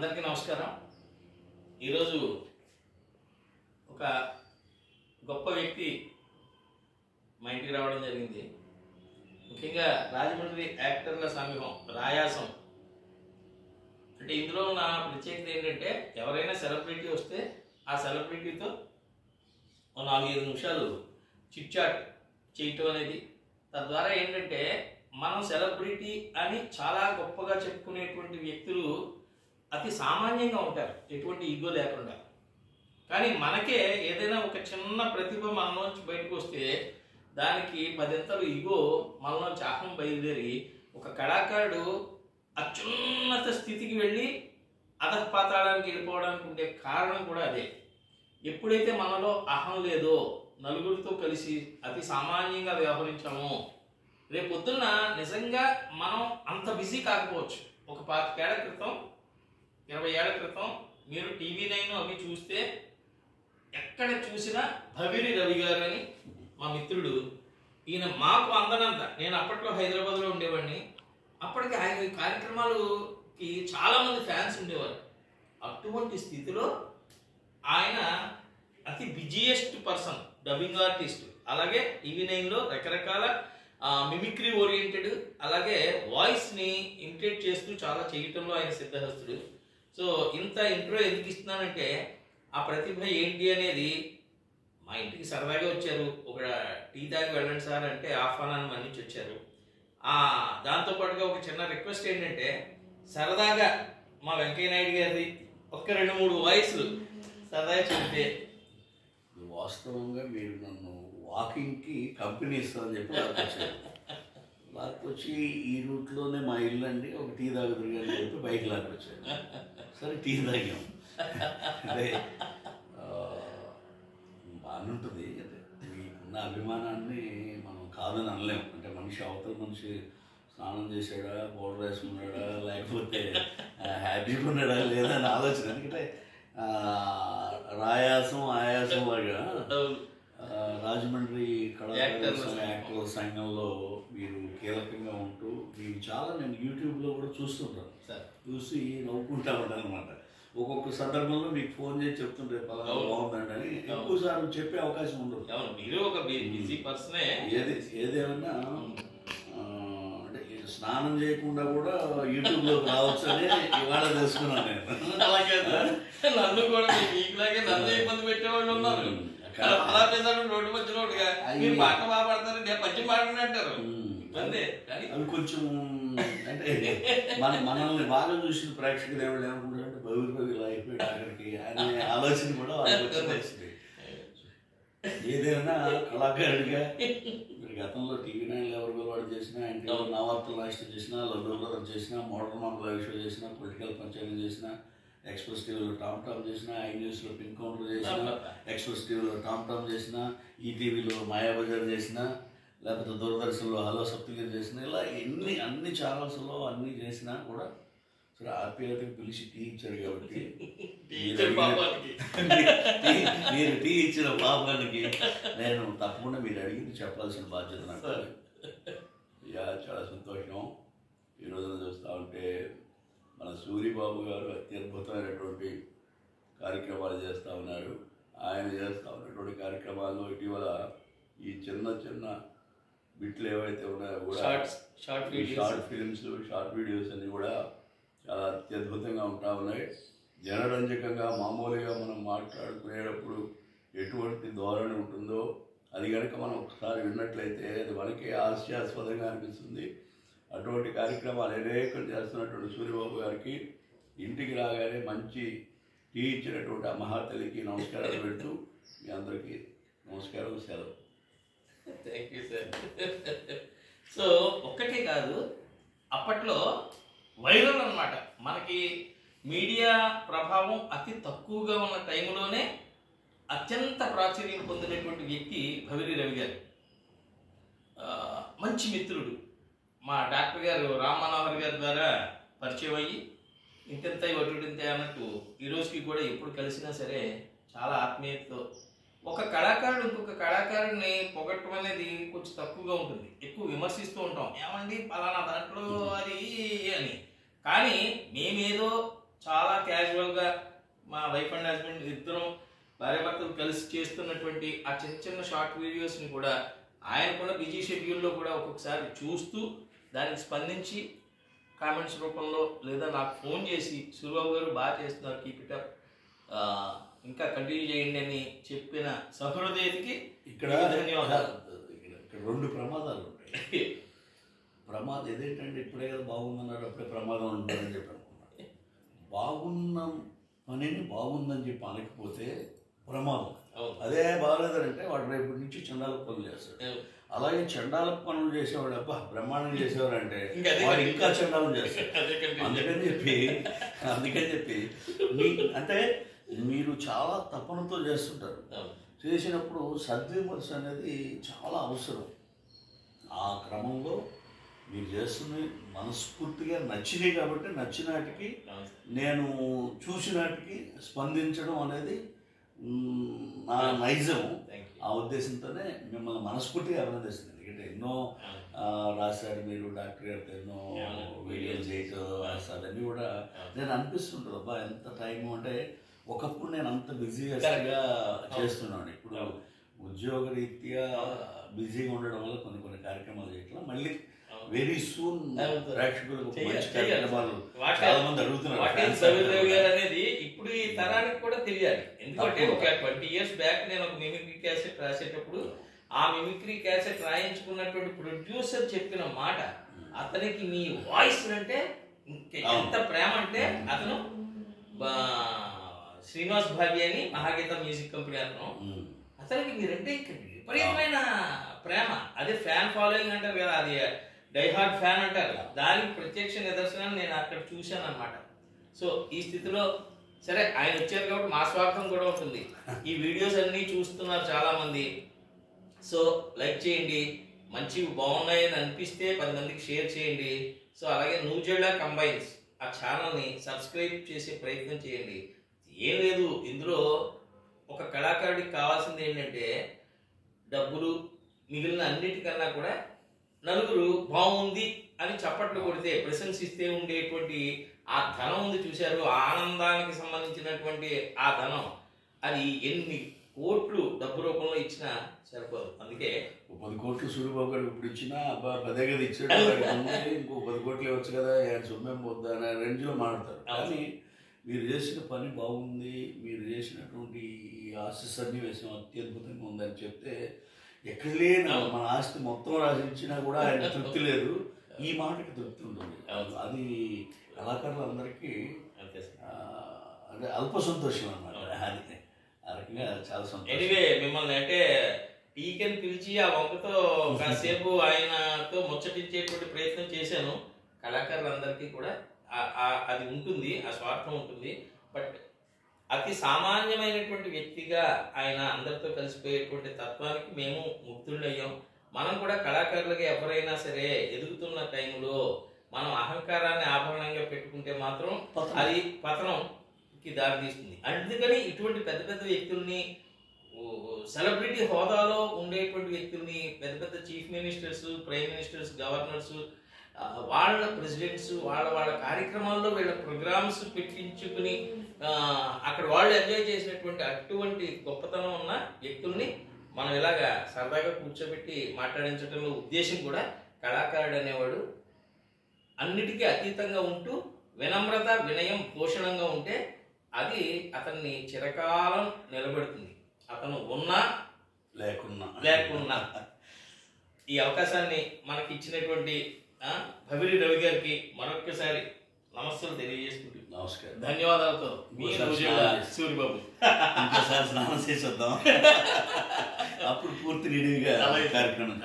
అందరికీ నమస్కారం. ఈరోజు ఒక గొప్ప వ్యక్తి మా ఇంటికి రావడం జరిగింది. ముఖ్యంగా రాజమండ్రి యాక్టర్ల సమూహం రాయాసం. అంటే ఇందులో ఉన్న ప్రత్యేకత ఏంటంటే ఎవరైనా సెలబ్రిటీ వస్తే ఆ సెలబ్రిటీతో 4-5 నిమిషాలు చిట్ చాట్ చేయటం అనేది, తద్వారా ఏంటంటే మనం సెలబ్రిటీ అని చాలా గొప్పగా చెప్పుకునేటువంటి వ్యక్తులు అతి సామాన్యంగా ఉంటారు, ఎటువంటి ఈగో లేకుండా. కానీ మనకే ఏదైనా ఒక చిన్న ప్రతిభ మనలోంచి బయటకు వస్తే దానికి 10 ఈగో మనలోంచి అహం బయలుదేరి ఒక కళాకారుడు అత్యున్నత స్థితికి వెళ్ళి అధపాతాళానికి వెళ్ళిపోవడానికి ఉండే కారణం కూడా అదే. ఎప్పుడైతే మనలో అహం లేదో, నలుగురితో కలిసి అతి సామాన్యంగా వ్యవహరించామో, రేపొద్దున్న నిజంగా మనం అంత బిజీ కాకపోవచ్చు. ఒక 25 ఏళ్ల క్రితం, 20 ఏళ్ల క్రితం మీరు TV9 అవి చూస్తే ఎక్కడ చూసినా భవిరి రవి గారు అని మా మిత్రుడు, ఈయన మాకు అందనంత. నేను అప్పట్లో హైదరాబాద్లో ఉండేవాడిని. అప్పటికి ఆయన కార్యక్రమాలకి చాలామంది ఫ్యాన్స్ ఉండేవారు. అటువంటి స్థితిలో ఆయన అతి బిజియెస్ట్ పర్సన్, డబ్బింగ్ ఆర్టిస్ట్. అలాగే TV9లో రకరకాల మిమిక్రీ ఓరియంటెడ్, అలాగే వాయిస్ని ఇమిటేట్ చేస్తూ చాలా చేయటంలో ఆయన సిద్ధహస్తుడు. సో ఇంత ఇంట్రో ఎందుకు ఇస్తున్నానంటే ఆ ప్రతిభ ఏంటి అనేది, మా ఇంటికి సరదాగా వచ్చారు. ఒక టీ తాగి వెళ్ళండి సార్ అంటే ఆహ్వానాన్ని మన్నించి వచ్చారు. దాంతోపాటుగా ఒక చిన్న రిక్వెస్ట్ ఏంటంటే, సరదాగా మా వెంకయ్య నాయుడు గారి ఒక్క 2-3 వాయిస్లు సరదాగా చెబితే. వాస్తవంగా మీరు నన్ను వాకింగ్కి కంపెనీ ఇస్తామని చెప్పి లాక్కొచ్చి ఈ రూట్లోనే మా ఇల్లు అండి, ఒక టీ తాగుతుంది అని చెప్పి బైక్ లాక్కొచ్చాను. సరే టీ తాగాం. అంటే బాగానే ఉంటుంది. అంటే మీకున్న అభిమానాన్ని మనం కాదని అనలేము. అంటే మనిషి అవతల మనిషి స్నానం చేసాడా, పౌడర్ వేసుకున్నాడా, లేకపోతే హ్యాపీగా ఉన్నాడా లేదా అని ఆలోచన. ఎందుకంటే రాయాసం ఆయాసం లాగా రాజమండ్రి యాక్టర్ల సంఘంలో మీరు కీలకంగా ఉంటూ మీకు చాలా నేను యూట్యూబ్లో కూడా చూస్తుంటాను. చూసి నవ్వుకుంటా ఉంటాను అనమాట. ఒక్కొక్క సందర్భంలో మీకు ఫోన్ చేసి చెప్తుంటే పలానా బాగుందండి అని. ఎక్కువసార్లు చెప్పే అవకాశం ఉండదు. ఏదేమన్నా అంటే స్నానం చేయకుండా కూడా యూట్యూబ్లోకి రావచ్చు అని ఇవాళ తెలుసుకున్నాను నేను. నన్ను కూడా మీకులాగే నన్ను ఇబ్బంది పెట్టేవాళ్ళు ఉన్నారు. అలా చేశాడు రోడ్డు మధ్యలో మీరు పాట బాగా పడతారు, నేను పద్యం పాడని అంటారు. అవి కొంచెం అంటే మనల్ని బాగా చూసిన ప్రేక్షకులు ఎవరు ఏమనుకుంటారంటే భవిష్యత్తు ఇలా అయిపోయాడు అక్కడికి అనే ఆలోచన కూడా వచ్చింది. ఏదైనా కళాకారుడిగా మీరు గతంలో TV9 ఎవరు వాడు చేసినా, ఇంట్లో నవార్తలు రాష్ట్రం చేసినా, లడ్డూ బ్రదర్ చేసినా, మోడల్ మామూలు లైవ్ షో చేసినా, పొలిటికల్ పంచాయతీ చేసినా, ఎక్స్ప్రెస్ టీవీలో టామ్ టామ్ చేసిన, iNewsలో పిన్ కౌంటర్ చేసిన, ఎక్స్ప్రెస్ టీవీలో టామ్ టామ్ చేసిన, ఈటీవీలో మాయాబజార్ చేసిన, లేకపోతే దూరదర్శన్లో హలో సప్తగిరి చేసిన, ఇలా అన్ని ఛానల్స్లో అన్నీ చేసినా కూడా సరే ఆప్యాయతకు పిలిచి టీ ఇచ్చారు కాబట్టి మీరు టీ ఇచ్చిన పాపానికి నేను తప్పకుండా మీరు అడిగింది చెప్పాల్సిన బాధ్యత నాకు. చాలా సంతోషం. ఈ రోజున చూస్తూ ఉంటే మన సూరిబాబు గారు అత్యద్భుతమైనటువంటి కార్యక్రమాలు చేస్తూ ఉన్నారు. ఆయన చేస్తూ ఉన్నటువంటి కార్యక్రమాల్లో ఇటీవల ఈ చిన్న బిట్లు ఏవైతే ఉన్నాయో కూడా షార్ట్ ఫిలిమ్స్, షార్ట్ వీడియోస్ అన్నీ కూడా చాలా అత్యద్భుతంగా ఉంటా ఉన్నాయి. జనరంజకంగా మామూలుగా మనం మాట్లాడుకునేటప్పుడు ఎటువంటి ధోరణి ఉంటుందో అది కనుక మనం ఒకసారి విన్నట్లయితే అది మనకి హాస్యాస్పదంగా అనిపిస్తుంది. అటువంటి కార్యక్రమాలు అనేకం చేస్తున్నటువంటి సూర్యబాబు గారికి ఇంటికి రాగానే మంచి టీ ఇచ్చినటువంటి ఆ మహాతల్లికి నమస్కారాలు పెడుతూ మీ అందరికీ నమస్కారం, సెలవు. Thank you sir. సో ఒక్కటే కాదు, అప్పట్లో వైరల్ అన్నమాట. మనకి మీడియా ప్రభావం అతి తక్కువగా ఉన్న టైంలోనే అత్యంత ప్రాచుర్యం పొందినటువంటి వ్యక్తి భవిరి రవి గారు. మంచి మిత్రుడు. మా డాక్టర్ గారు రామ్ మనోహర్ గారి ద్వారా పరిచయం అయ్యి ఇంతెంత ఒటుంతే అన్నట్టు ఈ రోజుకి కూడా ఎప్పుడు కలిసినా సరే చాలా ఆత్మీయతతో. ఒక కళాకారుడు ఇంకొక కళాకారుడిని పొగట్టడం అనేది కొంచెం తక్కువగా ఉంటుంది. ఎక్కువ విమర్శిస్తూ ఉంటాం, ఏమండి పలానా దాంట్లో అది అని. కానీ మేమేదో చాలా క్యాజువల్గా మా వైఫ్ అండ్ హస్బెండ్ ఇద్దరం భార్యాభర్తలు కలిసి చేస్తున్నటువంటి ఆ చిన్న చిన్న షార్ట్ వీడియోస్ని కూడా ఆయన కూడా బిజీ షెడ్యూల్లో కూడా ఒక్కొక్కసారి చూస్తూ దానికి స్పందించి కామెంట్స్ రూపంలో లేదా నాకు ఫోన్ చేసి సూరిబాబు గారు బాగా చేస్తున్నారు, కీప్ ఇట్ అప్, ఇంకా కంటిన్యూ చేయండి అని చెప్పిన సహృదయతకి ఇక్కడ ధన్యవాదాలు. ఇక్కడ రెండు ప్రమాదాలు ఉంటాయి. ప్రమాదం ఏదేంటంటే ఇప్పుడే కదా బాగుందన్నాడు, అప్పుడే ప్రమాదం ఉంటుందని చెప్పి అనుకున్నాడు. బాగున్న పనిని బాగుందని చెప్పి అనకపోతే ప్రమాదం. అదే బాగలేదంటే వాడు రేపటి నుంచి చండాల పనులు చేస్తాడు. అలాగే చండాల పనులు చేసేవాడు అబ్బా బ్రహ్మాండం చేసేవాడు అంటే వాడు ఇంకా చండాలం చేస్తాడు. అందుకని చెప్పి అంటే మీరు చాలా తపనతో చేస్తుంటారు. చేసినప్పుడు సద్విమర్శ అనేది చాలా అవసరం. ఆ క్రమంలో మీరు చేస్తున్నవి మనస్ఫూర్తిగా నచ్చినాయి కాబట్టి నచ్చినాటికి నేను చూసినాటికి స్పందించడం అనేది నా నైజం. ఆ ఉద్దేశంతోనే మిమ్మల్ని మనస్ఫూర్తిగా అభినందిస్తుంది. ఎందుకంటే ఎన్నో రాశారు మీరు, డాక్టర్ గారితో ఎన్నో వీడియోలు చేయటం రాస్తారు అన్నీ కూడా నేను అనిపిస్తుంటుంది అబ్బా ఎంత టైము అంటే ఒకప్పుడు నేను అంత బిజీగా చేస్తున్నాను. ఇప్పుడు ఉద్యోగ రీత్యా బిజీగా ఉండడం వల్ల కొన్ని కార్యక్రమాలు చేయట్లా. మళ్ళీ వెరీ సూన్ ప్రేక్షకులకు కార్యక్రమాలు చాలా మంది అడుగుతున్నారు. అనేది ఇప్పుడు ఈ తరానికి కూడా తెలియాలి. ఎందుకంటే ఒక 20 years బ్యాక్ నేను ఒక మిమిక్రీ క్యాసెట్ రాసేటప్పుడు ఆ మిమిక్రీ క్యాసెట్ రాయించుకున్నటువంటి ప్రొడ్యూసర్ చెప్పిన మాట, అతనికి మీ వాయిస్ అంటే ఎంత ప్రేమ అంటే అతను శ్రీనివాస్ భాగ్య అని మహాగీత మ్యూజిక్ కంపెనీ అతనికి మీరంటే విపరీతమైన ప్రేమ. అదే ఫ్యాన్ ఫాలోయింగ్ అంటారు కదా, అది డైహార్డ్ ఫ్యాన్ అంటారు. దానికి ప్రత్యక్ష నిదర్శనాన్ని నేను అక్కడ చూశాను అనమాట. సో ఈ స్థితిలో సరే ఆయన వచ్చారు కాబట్టి మా స్వార్థం కూడా ఉంటుంది. ఈ వీడియోస్ అన్నీ చూస్తున్నారు చాలామంది. సో లైక్ చేయండి, మంచివి బాగున్నాయని అనిపిస్తే 10 మందికి షేర్ చేయండి. సో అలాగే నూజెళ్ళ కంబైన్స్ ఆ ఛానల్ని సబ్స్క్రైబ్ చేసే ప్రయత్నం చేయండి. ఏం లేదు, ఇందులో ఒక కళాకారుడికి కావాల్సింది ఏంటంటే డబ్బులు, మిగిలిన అన్నిటికన్నా కూడా నలుగురు బాగుంది అని చప్పట్లు కొడితే ప్రశంసిస్తే ఉండేటువంటి ఆ ధనం ఉంది చూశారు, ఆనందానికి సంబంధించినటువంటి ఆ ధనం, అది ఎన్ని కోట్లు డబ్బు రూపంలో ఇచ్చినా సరిపోదు. అందుకే 10 కోట్లు సూరిబాబు గారు ఇప్పుడు ఇచ్చినా అబ్బా 10 కదా ఇచ్చాడు, ఇంకో 10 కోట్లు ఇవ్వచ్చు కదా, సొమ్మేం పోద్దా అనే రేంజ్లో మాట్లాడతారు. కానీ మీరు చేసిన పని బాగుంది, మీరు చేసినటువంటి ఆస్తి సన్నివేశం అత్యద్భుతంగా ఉందని చెప్తే ఎక్కడ లేని మన ఆస్తి మొత్తం రాసిచ్చినా కూడా ఆయన తృప్తి లేదు. ఈ మాటకి తృప్తి ఉంటుంది. అది కళాకారులందరికీ అంటే అల్ప సంతోషం అన్నమాట. అది ఆ రకంగా చాలా సంతోషం. ఎనివే మిమ్మల్ని అంటే టీకెన్ పిలిచి ఆ వంకతో కాసేపు ఆయనతో ముచ్చటించేటువంటి ప్రయత్నం చేశాను. కళాకారులందరికీ కూడా అది ఉంటుంది, ఆ స్వార్థం ఉంటుంది. బట్ అతి సామాన్యమైనటువంటి వ్యక్తిగా ఆయన అందరితో కలిసిపోయేటువంటి తత్వానికి మేము ముగ్ధులయ్యాం. మనం కూడా కళాకారులుగా ఎవరైనా సరే ఎదుగుతున్న టైంలో మనం అహంకారాన్ని ఆభరణంగా పెట్టుకుంటే మాత్రం అది పతనంకి దారితీస్తుంది. అందుకని ఇటువంటి పెద్ద పెద్ద వ్యక్తుల్ని, సెలబ్రిటీ హోదాలో ఉండేటువంటి వ్యక్తుల్ని, పెద్ద పెద్ద chief ministers, prime ministers, governors, వాళ్ళ ప్రెసిడెంట్స్ వాళ్ళ కార్యక్రమాల్లో వీళ్ళ ప్రోగ్రామ్స్ పెట్టించుకుని అక్కడ వాళ్ళు ఎంజాయ్ చేసినటువంటి అటువంటి గొప్పతనం ఉన్న వ్యక్తుల్ని మనం ఇలాగా సరదాగా కూర్చోబెట్టి మాట్లాడించడంలో ఉద్దేశం కూడా కళాకారుడు అనేవాడు అన్నిటికీ అతీతంగా ఉంటూ వినమ్రత, వినయం, పోషణంగా ఉంటే అది అతన్ని చిరకాలం నిలబెడుతుంది. అతను ఉన్నా లేకున్నా ఈ అవకాశాన్ని మనకి ఇచ్చినటువంటి భవిరి రవి గారికి మరొక్కసారి నమస్సులు తెలియజేసుకుంటూ నమస్కారం, ధన్యవాదాలతో మీ సూరిబాబు. ఇంకోసారి స్నానం చేసి వద్దాం, అప్పుడు పూర్తి నిడివిగా కార్యక్రమం.